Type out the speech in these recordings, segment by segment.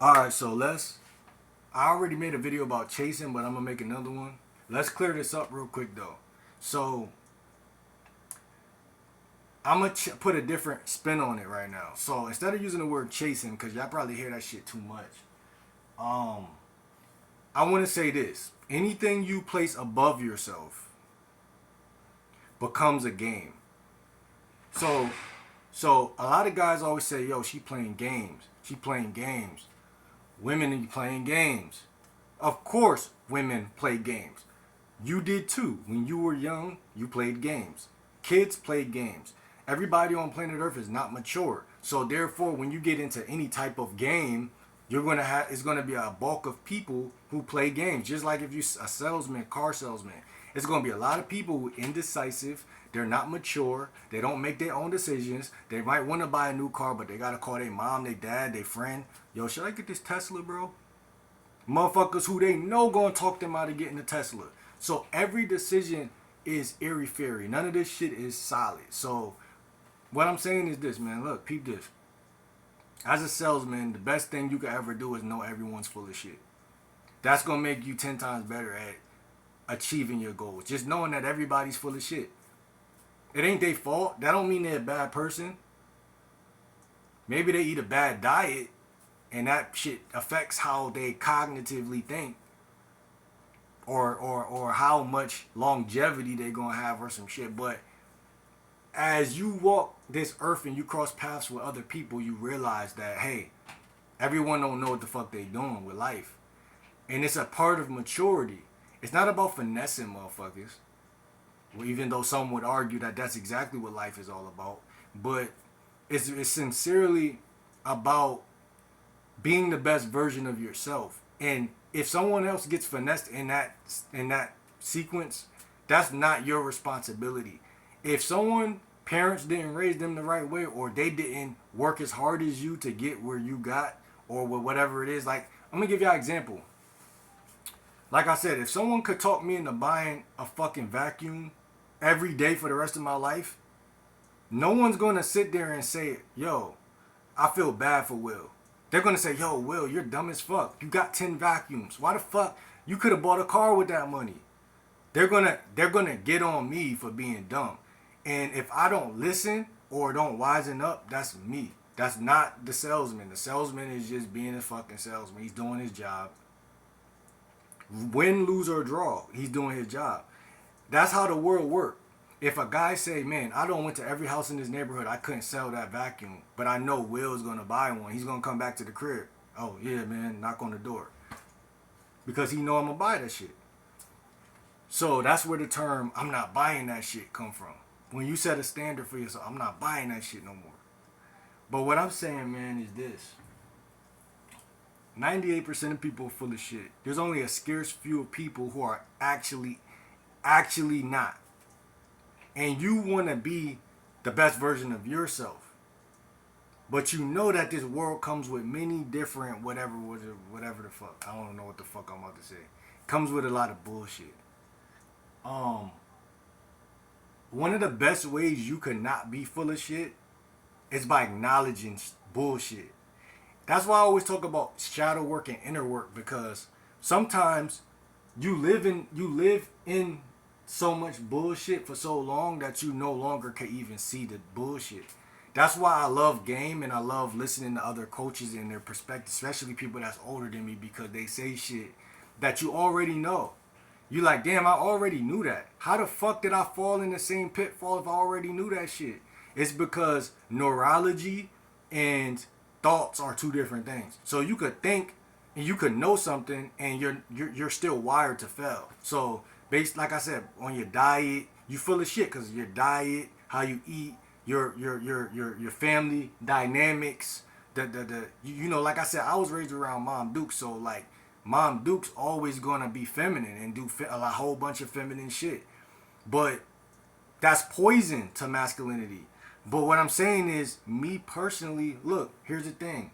Alright, so I already made a video about chasing, but I'm gonna make another one. Let's clear this up real quick though. So, I'm gonna put a different spin on it right now. So, instead of using the word chasing, because y'all probably hear that shit too much, um, I wanna say this. Anything you place above yourself becomes a game. So, so a lot of guys always say, yo, she playing games. She playing games. Women are playing games. Of course, women play games. You did too. When you were young, you played games. Kids played games. Everybody on planet Earth is not mature. So therefore, when you get into any type of game, you're gonna have it's gonna be a bulk of people who play games. Just like if you a salesman, car salesman, it's gonna be a lot of people who are indecisive. They're not mature. They don't make their own decisions. They might want to buy a new car, but they gotta call their mom, their dad, their friend. Yo, should I get this Tesla, bro? Motherfuckers who they know gonna talk them out of getting a Tesla. So every decision is airy fairy. None of this shit is solid. So what I'm saying is this, man. Look, peep this. As a salesman, the best thing you could ever do is know everyone's full of shit. That's gonna make you 10 times better at achieving your goals. Just knowing that everybody's full of shit. It ain't their fault. That don't mean they're a bad person. Maybe they eat a bad diet and that shit affects how they cognitively think, or how much longevity they gonna have or some shit. But as you walk this earth and you cross paths with other people, you realize that, hey, everyone don't know what the fuck they doing with life. And it's a part of maturity. It's not about finessing motherfuckers. Well, even though some would argue that that's exactly what life is all about. But it's sincerely about being the best version of yourself. And if someone else gets finessed in that sequence, that's not your responsibility. If someone parents didn't raise them the right way, or they didn't work as hard as you to get where you got, or whatever it is, like I'm gonna give y'all an example. Like I said, if someone could talk me into buying a fucking vacuum every day for the rest of my life, no one's gonna sit there and say, yo, I feel bad for Will. They're gonna say, yo, Will, you're dumb as fuck. You got 10 vacuums. Why the fuck? You could have bought a car with that money. They're gonna get on me for being dumb. And if I don't listen or don't wisen up, that's me. That's not the salesman. The salesman is just being a fucking salesman. He's doing his job. Win, lose, or draw, he's doing his job. That's how the world works. If a guy say, man, I don't went to every house in this neighborhood, I couldn't sell that vacuum, but I know Will's gonna buy one. He's gonna come back to the crib. Oh yeah, man, knock on the door, because he know I'm gonna buy that shit. So that's where the term "I'm not buying that shit" come from. When you set a standard for yourself, I'm not buying that shit no more. But what I'm saying, man, is this: 98% of people are full of shit. There's only a scarce few of people who are actually not. And you want to be the best version of yourself. But you know that this world comes with many different whatever the fuck. I don't know what the fuck I'm about to say. Comes with a lot of bullshit. One of the best ways you could not be full of shit is by acknowledging bullshit. That's why I always talk about shadow work and inner work, because sometimes you live in so much bullshit for so long that you no longer can even see the bullshit. That's why I love game and I love listening to other coaches and their perspective, especially people that's older than me, because they say shit that you already know. You like, damn, I already knew that. How the fuck did I fall in the same pitfall if I already knew that shit? It's because neurology and thoughts are two different things. So you could think and you could know something and you're still wired to fail. So based, like I said, on your diet, you full of shit because your diet, how you eat, your family dynamics, you know, like I said, I was raised around Mom Duke, so like Mom Duke's always gonna be feminine and do a whole bunch of feminine shit, but that's poison to masculinity. But what I'm saying is, me personally, look, here's the thing.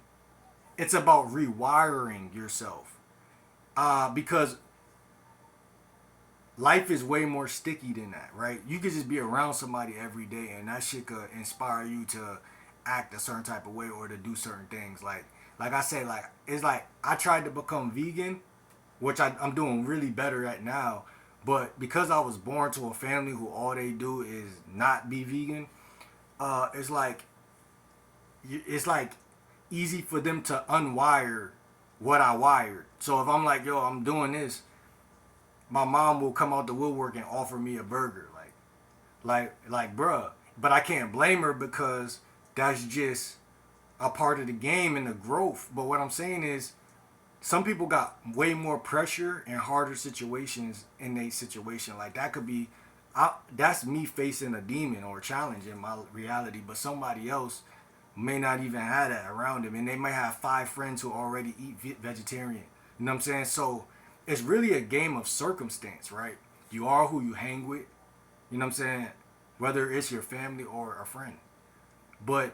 It's about rewiring yourself. Because life is way more sticky than that, right? You could just be around somebody every day and that shit could inspire you to act a certain type of way or to do certain things. Like like I said, like it's like I tried to become vegan, which I'm doing really better at now. But because I was born to a family who all they do is not be vegan, it's like it's like easy for them to unwire what I wired. So if I'm like, yo, I'm doing this, my mom will come out the woodwork and offer me a burger, like, bruh. But I can't blame her because that's just a part of the game and the growth. But what I'm saying is, some people got way more pressure and harder situations in a situation. Like that could be, that's me facing a demon or a challenge in my reality. But somebody else may not even have that around them, and they might have 5 friends who already eat vegetarian. You know what I'm saying? So it's really a game of circumstance, right? You are who you hang with. You know what I'm saying? Whether it's your family or a friend. But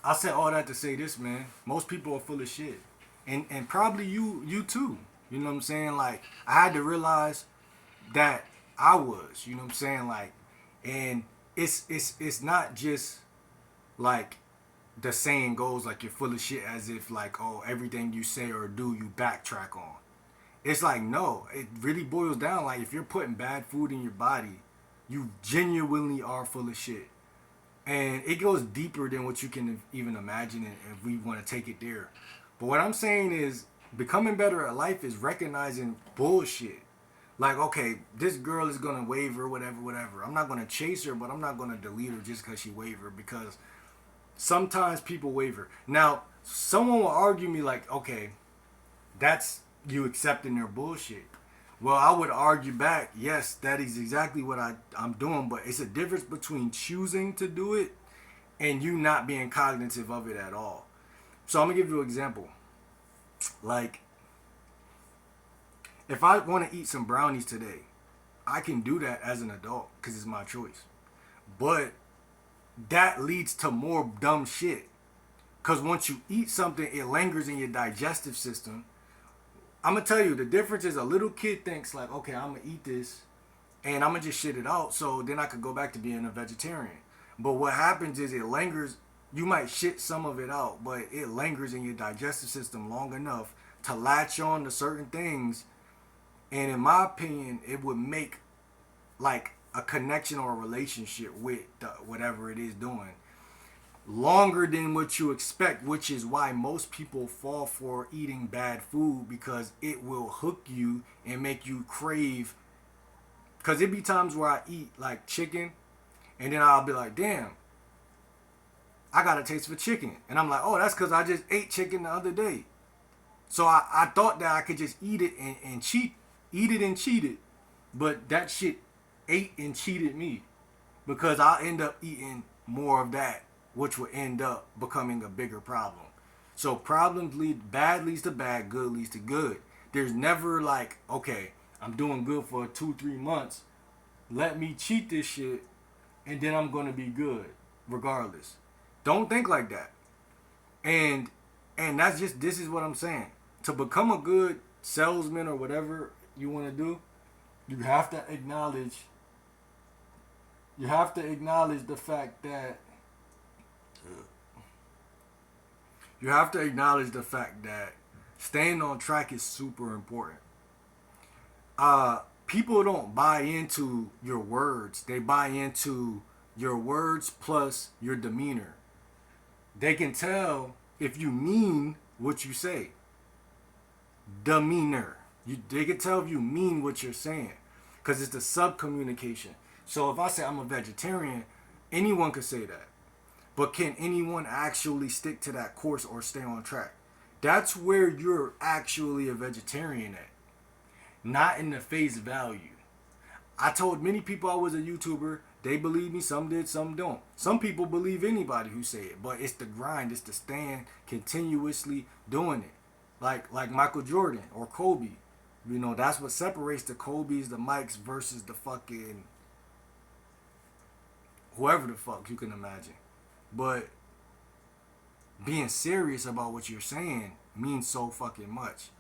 I said all that to say this, man. Most people are full of shit. And probably you too. You know what I'm saying? Like I had to realize that I was, you know what I'm saying? Like, and it's not just like the saying goes, like you're full of shit, as if like, oh, everything you say or do you backtrack on. It's like, no, it really boils down like if you're putting bad food in your body, you genuinely are full of shit. And it goes deeper than what you can even imagine, if we want to take it there. But what I'm saying is, becoming better at life is recognizing bullshit. Like, okay, this girl is gonna waver, whatever. I'm not gonna chase her, but I'm not gonna delete her just because she wavered, because sometimes people waver. Now, someone will argue me like, okay, that's you accepting their bullshit. Well, I would argue back, yes, that is exactly what I'm doing, but it's a difference between choosing to do it and you not being cognitive of it at all. So I'm gonna give you an example. Like, if I want to eat some brownies today, I can do that as an adult because it's my choice. But that leads to more dumb shit. Because once you eat something, it lingers in your digestive system. I'm going to tell you, the difference is a little kid thinks like, okay, I'm going to eat this and I'm going to just shit it out so then I could go back to being a vegetarian. But what happens is it lingers. You might shit some of it out, but it lingers in your digestive system long enough to latch on to certain things. And in my opinion, it would make like a connection or a relationship with whatever it is doing longer than what you expect, which is why most people fall for eating bad food, because it will hook you and make you crave. Because it be times where I eat like chicken and then I'll be like, damn, I got a taste for chicken. And I'm like, oh, that's because I just ate chicken the other day. So I thought that I could just eat it and cheat. Eat it and cheat it. But that shit ate and cheated me. Because I'll end up eating more of that, which will end up becoming a bigger problem. So problems bad leads to bad, good leads to good. There's never like, okay, I'm doing good for 2-3 months. Let me cheat this shit and then I'm going to be good regardless. Don't think like that. And that's just, this is what I'm saying. To become a good salesman or whatever you want to do, you have to acknowledge the fact that staying on track is super important. People don't buy into your words. They buy into your words plus your demeanor. They can tell if you mean what you say. Demeanor. They can tell if you mean what you're saying, because it's the sub-communication. So if I say I'm a vegetarian, anyone could say that. But can anyone actually stick to that course or stay on track? That's where you're actually a vegetarian at. Not in the face value. I told many people I was a YouTuber. They believe me, some did, some don't. Some people believe anybody who say it, but it's the grind, it's the stand, continuously doing it. Like Michael Jordan or Kobe. You know, that's what separates the Kobe's, the Mikes versus the fucking whoever the fuck you can imagine. But being serious about what you're saying means so fucking much.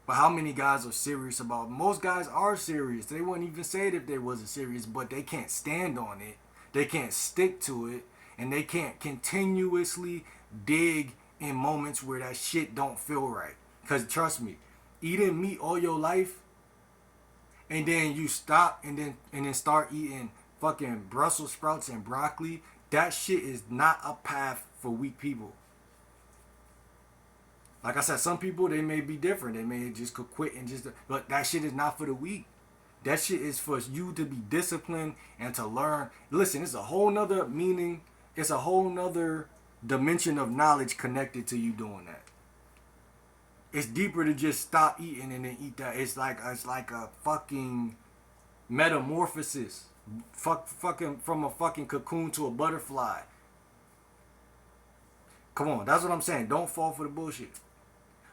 But how many guys are serious about? Most guys are serious. They wouldn't even say it if they wasn't serious, but they can't stand on it. They can't stick to it, and they can't continuously dig in moments where that shit don't feel right. Cause trust me, eating meat all your life, and then you stop and then start eating fucking Brussels sprouts and broccoli. That shit is not a path for weak people. Like I said, some people they may be different. They may just could quit and just. But that shit is not for the weak. That shit is for you to be disciplined and to learn. Listen, it's a whole nother meaning. It's a whole nother dimension of knowledge connected to you doing that. It's deeper to just stop eating and then eat that. It's like a fucking metamorphosis. Fucking from a fucking cocoon to a butterfly. Come on, that's what I'm saying. Don't fall for the bullshit.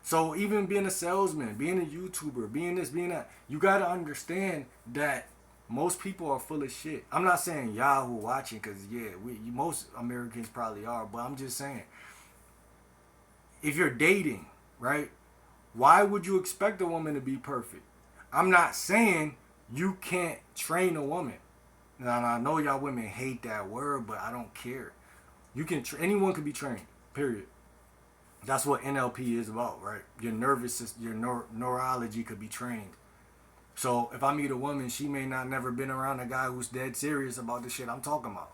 So even being a salesman, being a YouTuber, being this, being that, you gotta understand that most people are full of shit. I'm not saying y'all who watching, cause yeah, most Americans probably are, but I'm just saying, if you're dating, right? Why would you expect a woman to be perfect? I'm not saying you can't train a woman. Now I know y'all women hate that word, but I don't care. You can anyone can be trained. Period. That's what NLP is about, right? Your nervous system, your neurology could be trained. So if I meet a woman, she may not never been around a guy who's dead serious about the shit I'm talking about.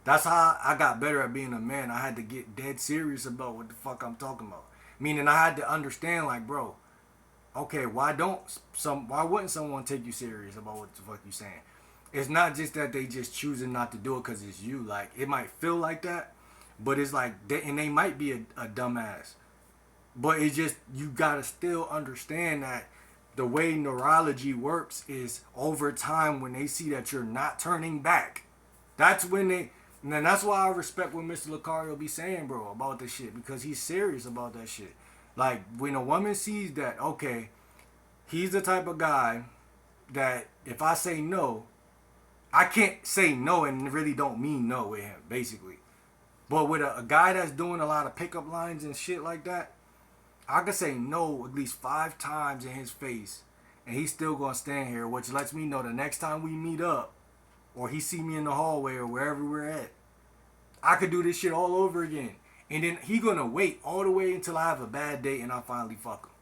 That's how I got better at being a man. I had to get dead serious about what the fuck I'm talking about. Meaning I had to understand, like, bro, okay, why wouldn't someone take you serious about what the fuck you saying? It's not just that they just choosing not to do it because it's you. Like, it might feel like that, but it's like, and they might be a dumbass. But it's just, you gotta still understand that the way neurology works is over time when they see that you're not turning back. That's when they, and then that's why I respect what Mr. Lucario be saying, bro, about this shit, because he's serious about that shit. Like, when a woman sees that, okay, he's the type of guy that if I say no, I can't say no and really don't mean no with him, basically. But with a guy that's doing a lot of pickup lines and shit like that, I could say no at least 5 times in his face, and he's still gonna stand here, which lets me know the next time we meet up, or he see me in the hallway or wherever we're at, I could do this shit all over again. And then he gonna wait all the way until I have a bad day and I finally fuck him.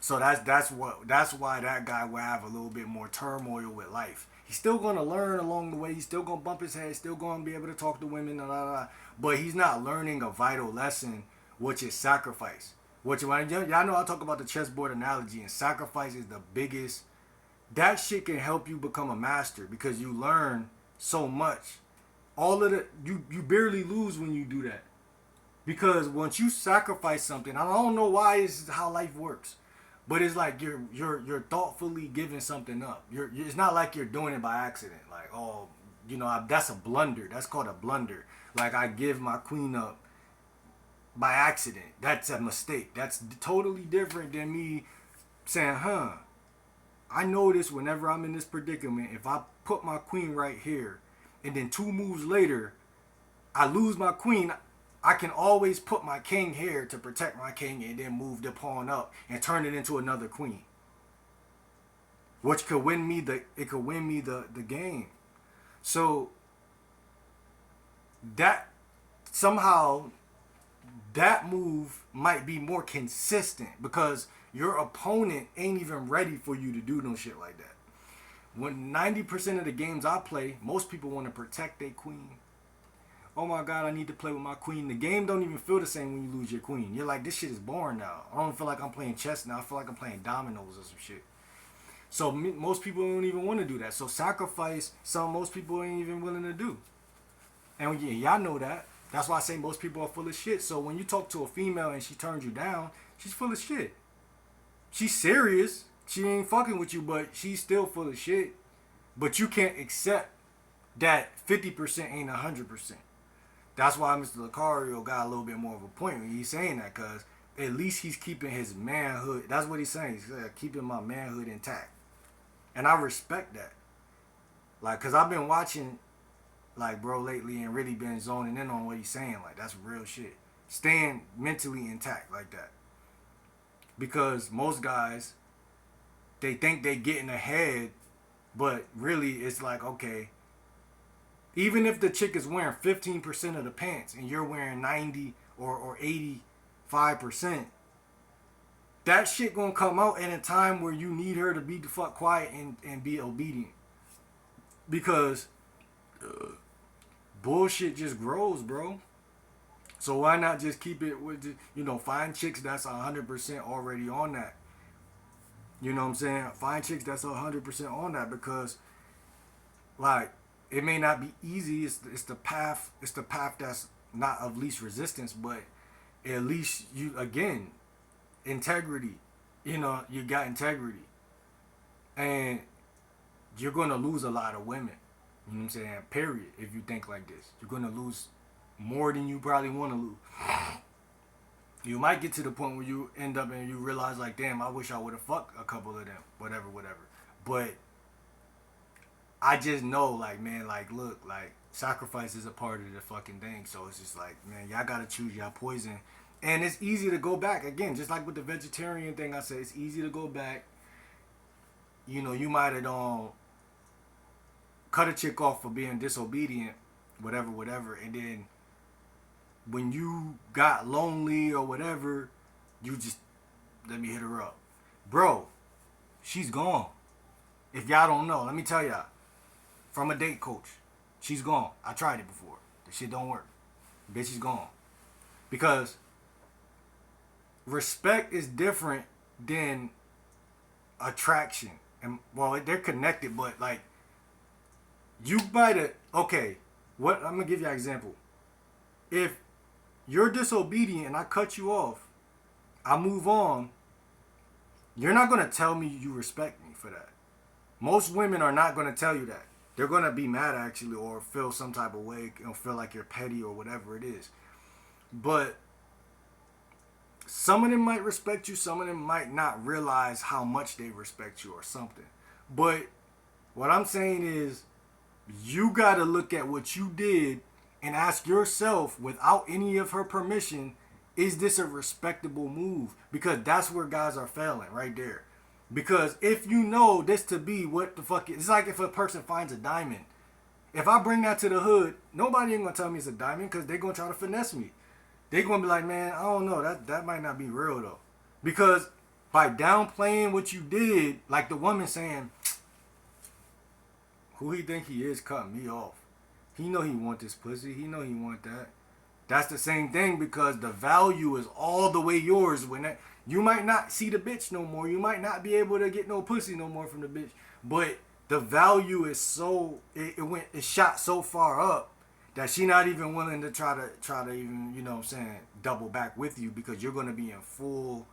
So that's why that guy will have a little bit more turmoil with life. He's still gonna learn along the way. He's still gonna bump his head. Still gonna be able to talk to women. Blah, blah, blah. But he's not learning a vital lesson, which is sacrifice. Which when y'all know I talk about the chessboard analogy, and sacrifice is the biggest. That shit can help you become a master because you learn so much. All of the you barely lose when you do that. Because once you sacrifice something, I don't know why this is how life works. But it's like you're thoughtfully giving something up. It's not like you're doing it by accident. Like, oh, that's a blunder. That's called a blunder. Like, I give my queen up by accident. That's a mistake. That's totally different than me saying, I notice whenever I'm in this predicament, if I put my queen right here, and then 2 moves later, I lose my queen, I can always put my king here to protect my king and then move the pawn up and turn it into another queen. Which could win me the game. So that somehow that move might be more consistent because your opponent ain't even ready for you to do no shit like that. When 90% of the games I play, most people want to protect their queen. Oh my God, I need to play with my queen. The game don't even feel the same when you lose your queen. You're like, this shit is boring now. I don't feel like I'm playing chess now. I feel like I'm playing dominoes or some shit. So most people don't even want to do that. So sacrifice, most people ain't even willing to do. And y'all know that. That's why I say most people are full of shit. So when you talk to a female and she turns you down, she's full of shit. She's serious. She ain't fucking with you, but she's still full of shit. But you can't accept that 50% ain't 100%. That's why Mr. Lucario got a little bit more of a point when he's saying that, because at least he's keeping his manhood. That's what he's saying. He's keeping my manhood intact. And I respect that. Like, because I've been watching, like, bro, lately and really been zoning in on what he's saying. Like, that's real shit. Staying mentally intact like that. Because most guys, they think they getting ahead, but really it's like, okay, Even if the chick is wearing 15% of the pants and you're wearing 90 or 85%, that shit gonna come out in a time where you need her to be the fuck quiet and be obedient. Because bullshit just grows, bro. So why not just keep it with, find chicks that's 100% already on that. You know what I'm saying? Find chicks that's 100% on that, because, like, it may not be easy. It's the path. It's the path that's not of least resistance, but at least again, integrity. You got integrity, and you're gonna lose a lot of women. You know what I'm saying? Period. If you think like this, you're gonna lose more than you probably want to lose. You might get to the point where you end up and you realize, like, damn, I wish I would have fucked a couple of them. Whatever. But I just know, like, man, like, look, like, sacrifice is a part of the fucking thing. So it's just like, man, y'all gotta choose y'all poison. And it's easy to go back. Again, just like with the vegetarian thing I said, it's easy to go back. You might have cut a chick off for being disobedient, whatever. And then when you got lonely or whatever, you just, let me hit her up. Bro, she's gone. If y'all don't know, let me tell y'all. From a date coach, she's gone. I tried it before. The shit don't work. Bitch is gone. Because respect is different than attraction. And, well, they're connected, but, like, you might have, okay, I'm going to give you an example. If you're disobedient and I cut you off, I move on, you're not going to tell me you respect me for that. Most women are not going to tell you that. They're going to be mad, actually, or feel some type of way, feel like you're petty or whatever it is. But some of them might respect you, some of them might not realize how much they respect you or something. But what I'm saying is, you got to look at what you did and ask yourself, without any of her permission, is this a respectable move? Because that's where guys are failing, right there. Because if you know this to be what the fuck, it's like if a person finds a diamond. If I bring that to the hood, nobody ain't gonna tell me it's a diamond, because they're gonna try to finesse me. They're gonna be like, man, I don't know, that might not be real though. Because by downplaying what you did, like the woman saying, who he think he is cutting me off. He know he want this pussy. He know he want that. That's the same thing, because the value is all the way yours. You might not see the bitch no more. You might not be able to get no pussy no more from the bitch. But the value is so, it shot so far up that she not even willing to try to even, double back with you, because you're going to be in full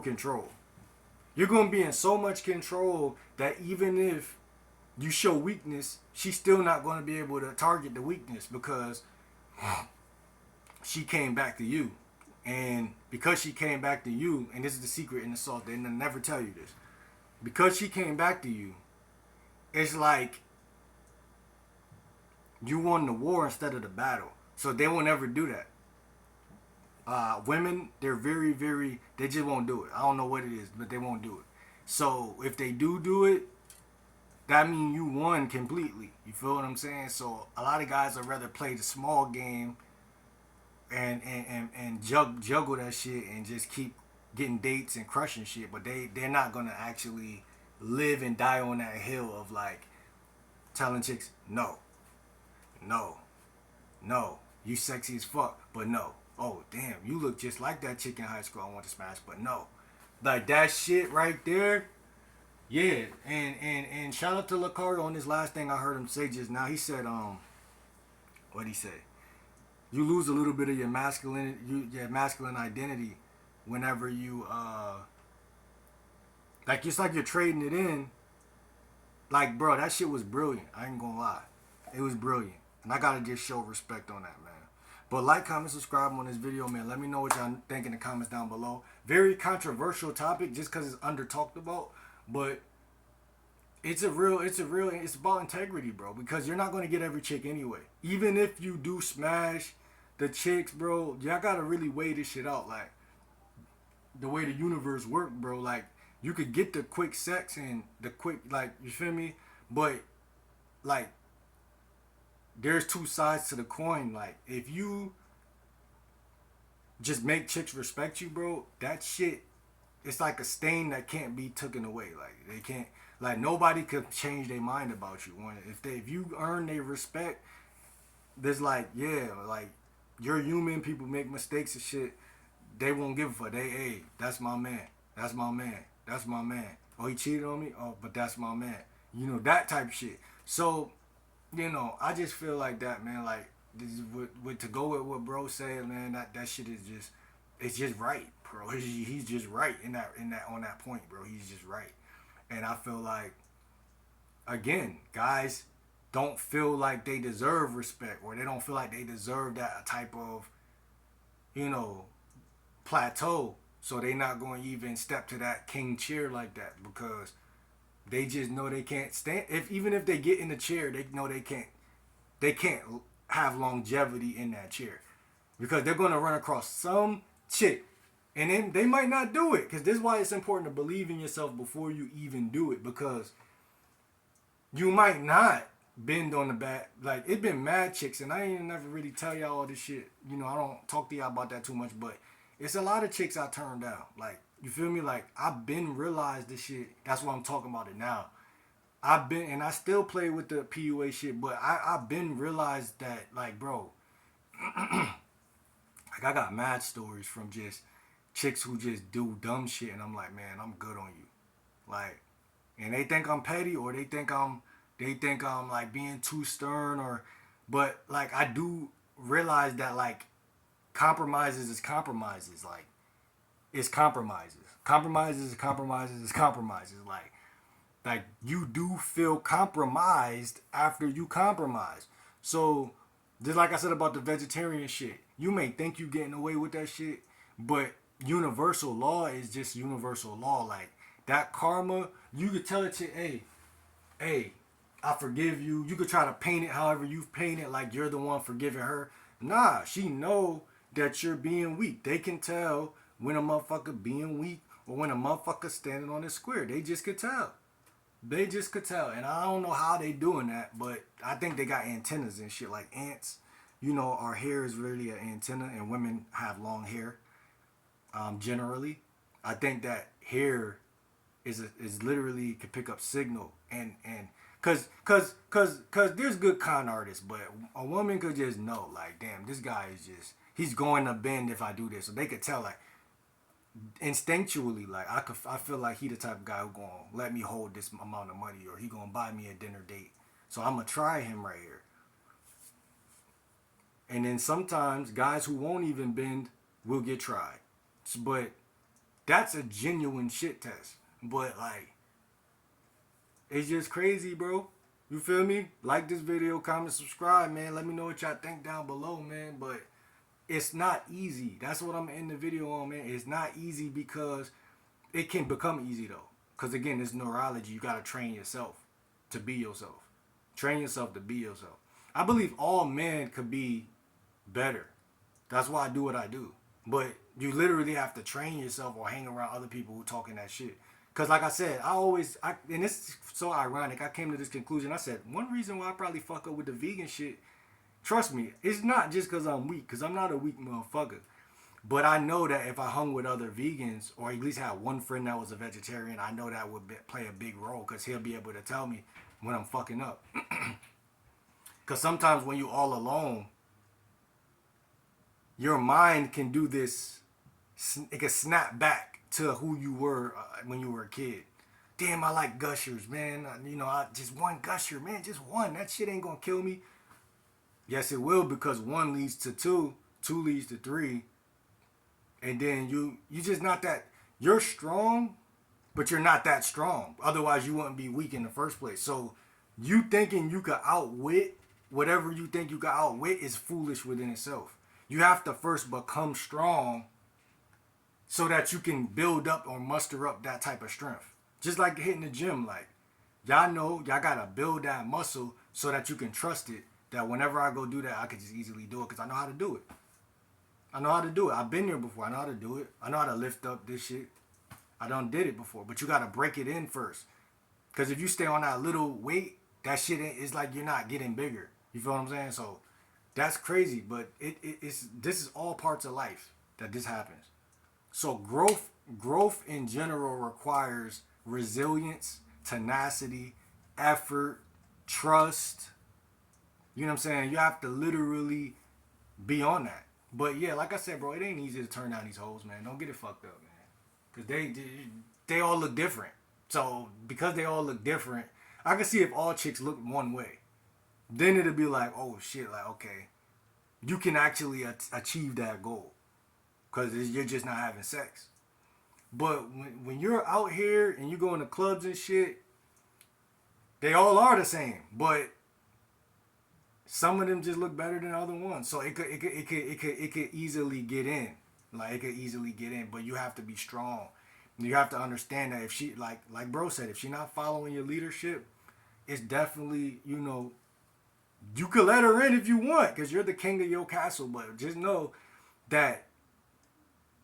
control. You're going to be in so much control that even if you show weakness, she's still not going to be able to target the weakness, because she came back to you. And because she came back to you, and this is the secret in the sauce, they never tell you this. Because she came back to you, it's like you won the war instead of the battle. So they won't ever do that. Women, they're very, very, they just won't do it. I don't know what it is, but they won't do it. So if they do it, that means you won completely. You feel what I'm saying? So a lot of guys would rather play the small game and juggle that shit and just keep getting dates and crushing shit. But they're not going to actually live and die on that hill of, like, telling chicks, no, you sexy as fuck, but no. Oh, damn, you look just like that chick in high school I want to smash, but no. Like, that shit right there. Yeah, and shout out to Lucario on this last thing I heard him say just now. He said, what'd he say? You lose a little bit of your masculine identity whenever you, like, it's like you're trading it in. Like, bro, that shit was brilliant. I ain't gonna lie. It was brilliant. And I gotta just show respect on that, man. But like, comment, subscribe on this video, man. Let me know what y'all think in the comments down below. Very controversial topic just because it's under talked about. But it's about integrity, bro. Because you're not going to get every chick anyway. Even if you do smash the chicks, bro, y'all got to really weigh this shit out. Like, the way the universe works, bro. Like, you could get the quick sex and the quick, like, you feel me? But, like, there's two sides to the coin. Like, if you just make chicks respect you, bro, that shit, it's like a stain that can't be taken away. Like, they can't, like, nobody could change their mind about you. If you earn their respect, there's like, yeah, like, you're human. People make mistakes and shit. They won't give a fuck. Hey, that's my man. That's my man. That's my man. Oh, he cheated on me. Oh, but that's my man. You know, that type of shit. So, I just feel like that, man. Like, this is to go with what bro said, man. That shit is just, it's just right, bro. He's just right in that on that point, bro. He's just right, and I feel like, again, guys don't feel like they deserve respect, or they don't feel like they deserve that type of, you know, plateau. So they not going to even step to that king chair like that, because they just know they can't stand. Even if they get in the chair, they know they can't have longevity in that chair, because they're going to run across some chick, and then they might not do it. Because this is why it's important to believe in yourself before you even do it, because you might not bend on the back. Like, it been mad chicks, and I ain't never really tell y'all all this shit. I don't talk to y'all about that too much, but it's a lot of chicks I turned down. Like, you feel me? Like, I've been realized this shit. That's why I'm talking about it now. I've been, and I still play with the PUA shit, but I've been realized that, like, bro, like, I got mad stories from just chicks who just do dumb shit, and I'm like, man, I'm good on you. Like, and they think I'm petty, or they think I'm like being too stern, or, but like, I do realize that, like, compromises is compromises. Like, it's compromises. Compromises is compromises is compromises. Like, you do feel compromised after you compromise. So, just like I said about the vegetarian shit, you may think you getting away with that shit, but universal law is just universal law. Like, that karma, you could tell it to, hey, I forgive you. You could try to paint it however you paint it, like you're the one forgiving her. Nah, she know that you're being weak. They can tell when a motherfucker being weak, or when a motherfucker standing on his square. They just could tell. They just could tell. And I don't know how they doing that, but I think they got antennas and shit like ants. Our hair is really an antenna, and women have long hair, generally. I think that hair is literally could pick up signal, and cause there's good con artists, but a woman could just know, like, damn, this guy is just, he's going to bend if I do this. So they could tell, like, instinctually, like, I feel like he the type of guy who gonna let me hold this amount of money, or he gonna buy me a dinner date. So I'm gonna try him right here. And then sometimes guys who won't even bend will get tried. But that's a genuine shit test. But, like, it's just crazy, bro. You feel me? Like this video, comment, subscribe, man. Let me know what y'all think down below, man. But it's not easy. That's what I'm in the video on, man. It's not easy, because it can become easy, though. Because, again, it's neurology. You got to train yourself to be yourself. Train yourself to be yourself. I believe all men could be better. That's why I do what I do. But you literally have to train yourself, or hang around other people who talking that shit. Because, like I said, and it's so ironic, I came to this conclusion. I said, one reason why I probably fuck up with the vegan shit, trust me, it's not just because I'm weak, because I'm not a weak motherfucker. But I know that if I hung with other vegans, or at least had one friend that was a vegetarian, I know that would play a big role, because he'll be able to tell me when I'm fucking up. Because sometimes when you all alone, your mind can do this. It can snap back to who you were when you were a kid. Damn, I like gushers, man. I just one gusher, man, just one. That shit ain't gonna kill me. Yes, it will, because one leads to two, two leads to three, and then you just not that. You're strong, but you're not that strong. Otherwise, you wouldn't be weak in the first place. So, you thinking you could outwit whatever you think you could outwit is foolish within itself. You have to first become strong, so that you can build up or muster up that type of strength. Just like hitting the gym, like, y'all know y'all gotta build that muscle so that you can trust it. That whenever I go do that, I can just easily do it, because I know how to do it. I know how to do it. I've been there before. I know how to do it. I know how to lift up this shit. I done did it before, but you gotta break it in first. Because if you stay on that little weight, that shit is like you're not getting bigger. You feel what I'm saying? So that's crazy, but it's this is all parts of life that this happens. So growth in general requires resilience, tenacity, effort, trust. You know what I'm saying? You have to literally be on that. But yeah, like I said, bro, it ain't easy to turn down these hoes, man. Don't get it fucked up, man. Cause they all look different. So because they all look different, I can see if all chicks look one way, then it'll be like, oh shit, like okay, you can actually achieve that goal, cause you're just not having sex. But when you're out here and you go into clubs and shit, they all are the same, but some of them just look better than other ones. So it could easily get in. Like it could easily get in, but you have to be strong. You have to understand that if she like bro said, if she not following your leadership, it's definitely, you could let her in if you want, because you're the king of your castle. But just know that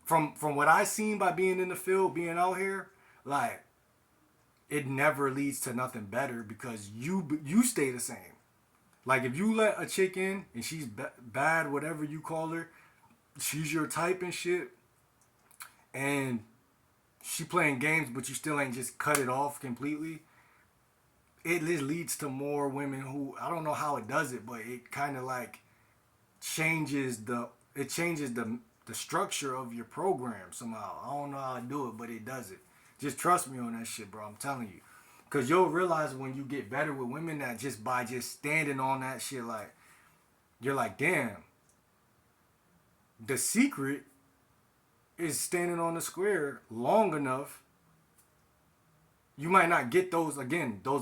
from what I seen by being in the field, being out here, like it never leads to nothing better because you stay the same. Like if you let a chick in and she's bad, whatever you call her, she's your type and shit, and she playing games, but you still ain't just cut it off completely. It leads to more women who, I don't know how it does it, but it kind of like changes the structure of your program somehow. I don't know how to do it, but it does it. Just trust me on that shit, bro. I'm telling you. Cause you'll realize when you get better with women that just by just standing on that shit, like you're like, damn. The secret is standing on the square long enough. You might not get those again, those